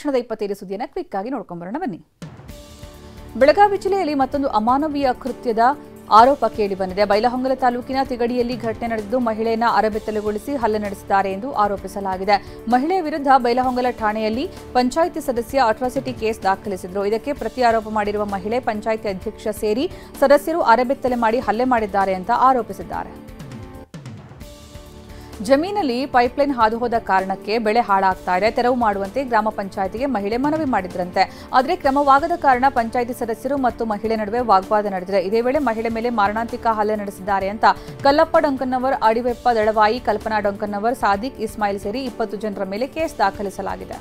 ಕ್ಷಣದ 25 ಸುದ್ದಿಯನ್ನು ಕ್ವಿಕ್ ಆಗಿ ನೋಡ್ಕೊಂಡು ಬರೋಣ ಬನ್ನಿ. ಬೆಳಗಾವಿ ಜಿಲ್ಲೆಯಲ್ಲಿ ಮತ್ತೊಂದು ಅಮಾನವೀಯ ಕೃತ್ಯದ ಆರೋಪ ಕೇಳಿಬಂದಿದೆ. ಬೈಲಹೊಂಗಲ ತಾಲೂಕಿನ ತಿಗಡಿಯಲ್ಲಿ ಘಟನೆ ನಡೆದಿದ್ದು ಮಹಿಳೆಯನ್ನ ಅರೆಬೆತ್ತಲೆಗೊಳಿಸಿ ಹಲ್ಲೆ ನಡೆಸಿದ್ದಾರೆ ಎಂದು ಆರೋಪಿಸಲಾಗಿದೆ. ಮಹಿಳೆಯ ವಿರುದ್ಧ ಬೈಲಹೊಂಗಲ ಠಾಣೆಯಲ್ಲಿ ಪಂಚಾಯಿತಿ ಸದಸ್ಯ ಅಟ್ರಾಸಿಟಿ ಕೇಸ್ ದಾಖಲಿಸಿದ್ರು. ಇದಕ್ಕೆ ಪ್ರತಿ ಆರೋಪ ಮಾಡಿರುವ ಮಹಿಳೆ ಪಂಚಾಯಿತಿ ಅಧ್ಯಕ್ಷ ಸೇರಿ ಸದಸ್ಯರು ಅರೆಬೆತ್ತಲೆ ಮಾಡಿ ಹಲ್ಲೆ ಮಾಡಿದ್ದಾರೆ ಅಂತ ಆರೋಪಿಸಿದ್ದಾರೆ. ಜಮೀನಲ್ಲಿ ಪೈಪ್ಲೈನ್ ಹಾದು ಹೋದ ಕಾರಣಕ್ಕೆ ಬೆಳೆ ಹಾಳಾಗ್ತಾ ಇದೆ, ತೆರವು ಮಾಡುವಂತೆ ಗ್ರಾಮ ಪಂಚಾಯಿತಿಗೆ ಮಹಿಳೆ ಮನವಿ ಮಾಡಿದ್ರಂತೆ. ಆದರೆ ಕ್ರಮವಾಗದ ಕಾರಣ ಪಂಚಾಯಿತಿ ಸದಸ್ಯರು ಮತ್ತು ಮಹಿಳೆ ನಡುವೆ ವಾಗ್ವಾದ ನಡೆದಿದೆ. ಇದೇ ವೇಳೆ ಮಹಿಳೆ ಮೇಲೆ ಮಾರಣಾಂತಿಕ ಹಲ್ಲೆ ನಡೆಸಿದ್ದಾರೆ ಅಂತ ಕಲ್ಲಪ್ಪ ಡೊಂಕನ್ನವರ್, ಅಡಿವೆಪ್ಪ ದಳವಾಯಿ, ಕಲ್ಪನಾ ಡೊಂಕನ್ನವರ್, ಸಾದಿಕ್ ಇಸ್ಮಾಯಿಲ್ ಸೇರಿ 20 ಜನರ ಮೇಲೆ ಕೇಸ್ ದಾಖಲಿಸಲಾಗಿದೆ.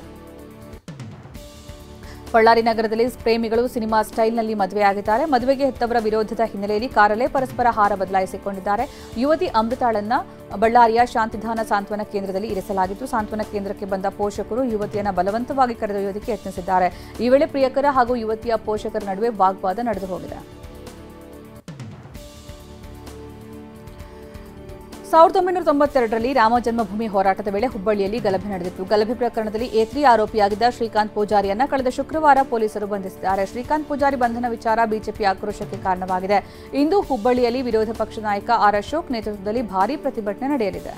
ಬಳ್ಳಾರಿ ನಗರದಲ್ಲಿ ಪ್ರೇಮಿಗಳು ಸಿನಿಮಾ ಸ್ಟೈಲ್ನಲ್ಲಿ ಮದುವೆಯಾಗಿದ್ದಾರೆ. ಮದುವೆಗೆ ಹೆತ್ತವರ ವಿರೋಧದ ಹಿನ್ನೆಲೆಯಲ್ಲಿ ಕಾರಲ್ಲೇ ಪರಸ್ಪರ ಹಾರ ಬದಲಾಯಿಸಿಕೊಂಡಿದ್ದಾರೆ. ಯುವತಿ ಅಮೃತಾಳನ್ನ ಬಳ್ಳಾರಿಯ ಶಾಂತಿಧಾನ ಸಾಂತ್ವನ ಕೇಂದ್ರದಲ್ಲಿ ಇರಿಸಲಾಗಿತ್ತು. ಸಾಂತ್ವನ ಕೇಂದ್ರಕ್ಕೆ ಬಂದ ಪೋಷಕರು ಯುವತಿಯನ್ನ ಬಲವಂತವಾಗಿ ಕರೆದೊಯ್ಯೋದಕ್ಕೆ ಯತ್ನಿಸಿದ್ದಾರೆ. ಈ ವೇಳೆ ಪ್ರಿಯಕರ ಹಾಗೂ ಯುವತಿಯ ಪೋಷಕರ ನಡುವೆ ವಾಗ್ವಾದ ನಡೆದು ಹೋಗಿದೆ. 1992ರಲ್ಲಿ ರಾಮ ಜನ್ಮಭೂಮಿ ಹೋರಾಟದ ವೇಳೆ ಹುಬ್ಬಳ್ಳಿಯಲ್ಲಿ ಗಲಭೆ ನಡೆದಿತ್ತು. ಗಲಭೆ ಪ್ರಕರಣದಲ್ಲಿ A3 ಆರೋಪಿಯಾಗಿದ್ದ ಶ್ರೀಕಾಂತ್ ಪೂಜಾರಿಯನ್ನ ಕಳೆದ ಶುಕ್ರವಾರ ಪೊಲೀಸರು ಬಂಧಿಸಿದ್ದಾರೆ. ಶ್ರೀಕಾಂತ್ ಪೂಜಾರಿ ಬಂಧನ ವಿಚಾರ ಬಿಜೆಪಿ ಆಕ್ರೋಶಕ್ಕೆ ಕಾರಣವಾಗಿದೆ. ಇಂದು ಹುಬ್ಬಳ್ಳಿಯಲ್ಲಿ ವಿರೋಧ ಪಕ್ಷ ನಾಯಕ ಆರ್ ಅಶೋಕ್ ನೇತೃತ್ವದಲ್ಲಿ ಭಾರೀ ಪ್ರತಿಭಟನೆ ನಡೆಯಲಿದೆ.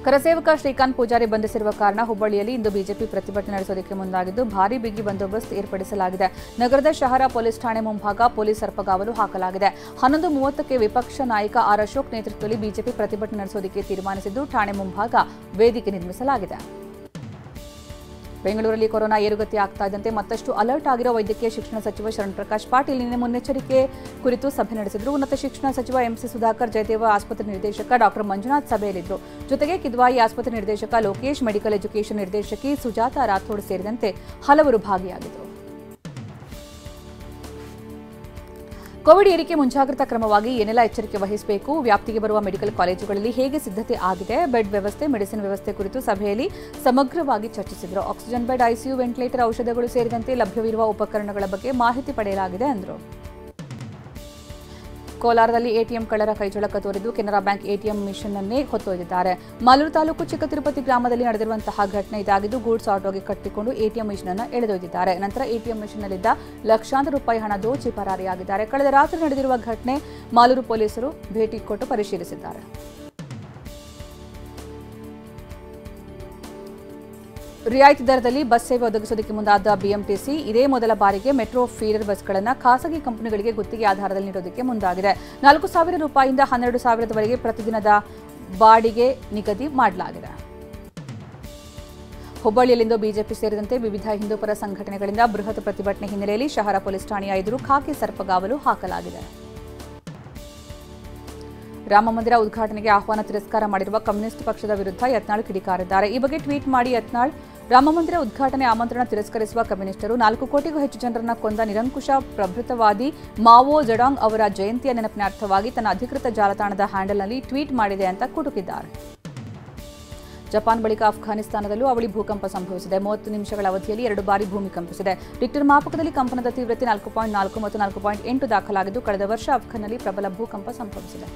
ಕರಸೇವಕ ಶ್ರೀಕಾಂತ್ ಪೂಜಾರಿ ಬಂಧಿಸಿರುವ ಕಾರಣ ಹುಬ್ಬಳ್ಳಿಯಲ್ಲಿ ಇಂದು ಬಿಜೆಪಿ ಪ್ರತಿಭಟನೆ ನಡೆಸೋದಕ್ಕೆ ಮುಂದಾಗಿದ್ದು ಭಾರೀ ಬಿಗಿ ಬಂದೋಬಸ್ತ್ ಏರ್ಪಡಿಸಲಾಗಿದೆ. ನಗರದ ಶಹರ ಪೊಲೀಸ್ ಠಾಣೆ ಮುಂಭಾಗ ಪೊಲೀಸ್ ಸರ್ಪಗಾವಲು ಹಾಕಲಾಗಿದೆ. 11:30ಕ್ಕೆ ವಿಪಕ್ಷ ನಾಯಕ ಆರ್ ಅಶೋಕ್ ನೇತೃತ್ವದಲ್ಲಿ ಬಿಜೆಪಿ ಪ್ರತಿಭಟನೆ ನಡೆಸೋದಕ್ಕೆ ತೀರ್ಮಾನಿಸಿದ್ದು ಠಾಣೆ ಮುಂಭಾಗ ವೇದಿಕೆ ನಿರ್ಮಿಸಲಾಗಿದೆ. ಬೆಂಗಳೂರಲ್ಲಿ ಕೊರೋನಾ ಏರುಗತಿ ಆಗ್ತಾ ಇದ್ದಂತೆ ಮತ್ತಷ್ಟು ಅಲರ್ಟ್ ಆಗಿರೋ ವೈದ್ಯಕೀಯ ಶಿಕ್ಷಣ ಸಚಿವ ಶರಣಪ್ರಕಾಶ್ ಪಾಟೀಲ್ ನಿನ್ನೆ ಮುನ್ನೆಚ್ಚರಿಕೆ ಕುರಿತು ಸಭೆ ನಡೆಸಿದರು. ಉನ್ನತ ಶಿಕ್ಷಣ ಸಚಿವ ಎಂಸಿ ಸುಧಾಕರ್, ಜಯದೇವ ಆಸ್ಪತ್ರೆ ನಿರ್ದೇಶಕ ಡಾಕ್ಟರ್ ಮಂಜುನಾಥ್ ಸಭೆಯಲ್ಲಿದ್ದರು. ಜೊತೆಗೆ ಕಿದ್ವಾಯಿ ಆಸ್ಪತ್ರೆ ನಿರ್ದೇಶಕ ಲೋಕೇಶ್, ಮೆಡಿಕಲ್ ಎಜುಕೇಷನ್ ನಿರ್ದೇಶಕಿ ಸುಜಾತಾ ರಾಥೋಡ್ ಸೇರಿದಂತೆ ಹಲವರು ಭಾಗಿಯಾಗಿದ್ದರು. ಕೋವಿಡ್ ಏರಿಕೆ ಮುಂಜಾಗ್ರತಾ ಕ್ರಮವಾಗಿ ಏನೆಲ್ಲ ಎಚ್ಚರಿಕೆ ವಹಿಸಬೇಕು, ವ್ಯಾಪ್ತಿಗೆ ಬರುವ ಮೆಡಿಕಲ್ ಕಾಲೇಜುಗಳಲ್ಲಿ ಹೇಗೆ ಸಿದ್ಧತೆ ಆಗಿದೆ, ಬೆಡ್ ವ್ಯವಸ್ಥೆ, ಮೆಡಿಸಿನ್ ವ್ಯವಸ್ಥೆ ಕುರಿತು ಸಭೆಯಲ್ಲಿ ಸಮಗ್ರವಾಗಿ ಚರ್ಚಿಸಿದರು. ಆಕ್ಸಿಜನ್ ಬೆಡ್, ಐಸಿಯು, ವೆಂಟಿಲೇಟರ್, ಔಷಧಗಳು ಸೇರಿದಂತೆ ಲಭ್ಯವಿರುವ ಉಪಕರಣಗಳ ಬಗ್ಗೆ ಮಾಹಿತಿ ಪಡೆಯಲಾಗಿದೆ ಎಂದರು. ಕೋಲಾರದಲ್ಲಿ ಎಟಿಎಂ ಕಳ್ಳರ ಕೈಚಳಕ ತೋರಿದ್ದು ಕೆನರಾ ಬ್ಯಾಂಕ್ ಎಟಿಎಂ ಮಿಷನ್ ಅನ್ನೇ ಹೊತ್ತೊಯ್ದಿದ್ದಾರೆ. ಮಾಲೂರು ತಾಲೂಕು ಚಿಕ್ಕ ತಿರುಪತಿ ಗ್ರಾಮದಲ್ಲಿ ನಡೆದಿರುವಂತಹ ಘಟನೆ ಇದಾಗಿದ್ದು ಗೂಡ್ಸ್ ಆಟೋಗೆ ಕಟ್ಟಿಕೊಂಡು ಎಟಿಎಂ ಮಿಷನ್ ಅನ್ನು ಎಳೆದೊಯ್ದಿದ್ದಾರೆ. ನಂತರ ಎಟಿಎಂ ಮಿಷನ್ನಲ್ಲಿದ್ದ ಲಕ್ಷಾಂತರ ರೂಪಾಯಿ ಹಣ ದೋಚಿ ಪರಾರಿಯಾಗಿದ್ದಾರೆ. ಕಳೆದ ರಾತ್ರಿ ನಡೆದಿರುವ ಘಟನೆ ಮಾಲೂರು ಪೊಲೀಸರು ಭೇಟಿ ಕೊಟ್ಟು ಪರಿಶೀಲಿಸಿದ್ದಾರೆ. ರಿಯಾಯಿತಿ ದರದಲ್ಲಿ ಬಸ್ ಸೇವೆ ಒದಗಿಸುವುದಕ್ಕೆ ಮುಂದಾದ ಬಿಎಂಟಿಸಿ ಇದೇ ಮೊದಲ ಬಾರಿಗೆ ಮೆಟ್ರೋ ಫೀಡರ್ ಬಸ್ಗಳನ್ನು ಖಾಸಗಿ ಕಂಪನಿಗಳಿಗೆ ಗುತ್ತಿಗೆ ಆಧಾರದಲ್ಲಿ ನೀಡೋದಕ್ಕೆ ಮುಂದಾಗಿದೆ. 4,000 ರೂಪಾಯಿಯಿಂದ 12,000ವರೆಗೆ ಪ್ರತಿದಿನದ ಬಾಡಿಗೆ ನಿಗದಿ ಮಾಡಲಾಗಿದೆ. ಹುಬ್ಬಳ್ಳಿಯಲ್ಲಿಂದು ಬಿಜೆಪಿ ಸೇರಿದಂತೆ ವಿವಿಧ ಹಿಂದೂಪರ ಸಂಘಟನೆಗಳಿಂದ ಬೃಹತ್ ಪ್ರತಿಭಟನೆ ಹಿನ್ನೆಲೆಯಲ್ಲಿ ಶಹರ ಪೊಲೀಸ್ ಠಾಣೆಯ ಎದುರು ಖಾಕಿ ಸರ್ಪಗಾವಲು ಹಾಕಲಾಗಿದೆ. ರಾಮಮಂದಿರ ಉದ್ಘಾಟನೆಗೆ ಆಹ್ವಾನ ತಿರಸ್ಕಾರ ಮಾಡಿರುವ ಕಮ್ಯುನಿಸ್ಟ್ ಪಕ್ಷದ ವಿರುದ್ಧ ಯತ್ನಾಳ್ ಕಿಡಿಕಾರಿದ್ದಾರೆ. ಈ ಬಗ್ಗೆ ಟ್ವೀಟ್ ಮಾಡಿ ಯತ್ನಾಳ್, ರಾಮಮಂದಿರ ಉದ್ಘಾಟನೆ ಆಮಂತ್ರಣ ತಿರಸ್ಕರಿಸುವ ಕಮ್ಯುನಿಸ್ಟರು 4 ಕೋಟಿಗೂ ಹೆಚ್ಚು ಜನರನ್ನ ಕೊಂದ ನಿರಂಕುಶ ಪ್ರಭೃತವಾದಿ ಮಾವೋ ಜೆಡಾಂಗ್ ಅವರ ಜಯಂತಿಯ ನೆನಪಿನಾರ್ಥವಾಗಿ ತನ್ನ ಅಧಿಕೃತ ಜಾಲತಾಣದ ಹ್ಯಾಂಡಲ್ನಲ್ಲಿ ಟ್ವೀಟ್ ಮಾಡಿದೆ ಅಂತ ಕುಟುಕಿದ್ದಾರೆ. ಜಪಾನ್ ಬಳಿಕ ಅಫ್ಘಾನಿಸ್ತಾನದಲ್ಲೂ ಅವಳಿ ಭೂಕಂಪ ಸಂಭವಿಸಿದೆ. 30 ನಿಮಿಷಗಳ ಅವಧಿಯಲ್ಲಿ 2 ಬಾರಿ ಭೂಮಿ ಕಂಪಿಸಿದೆ. ರಿಕ್ಟರ್ ಮಾಪಕದಲ್ಲಿ ಕಂಪನದ ತೀವ್ರತೆ 4.4 ಮತ್ತು 4.8 ದಾಖಲಾಗಿದ್ದು ಕಳೆದ ವರ್ಷ ಅಫ್ಘಾನ್ನಲ್ಲಿ ಪ್ರಬಲ ಭೂಕಂಪ ಸಂಭವಿಸಿದೆ.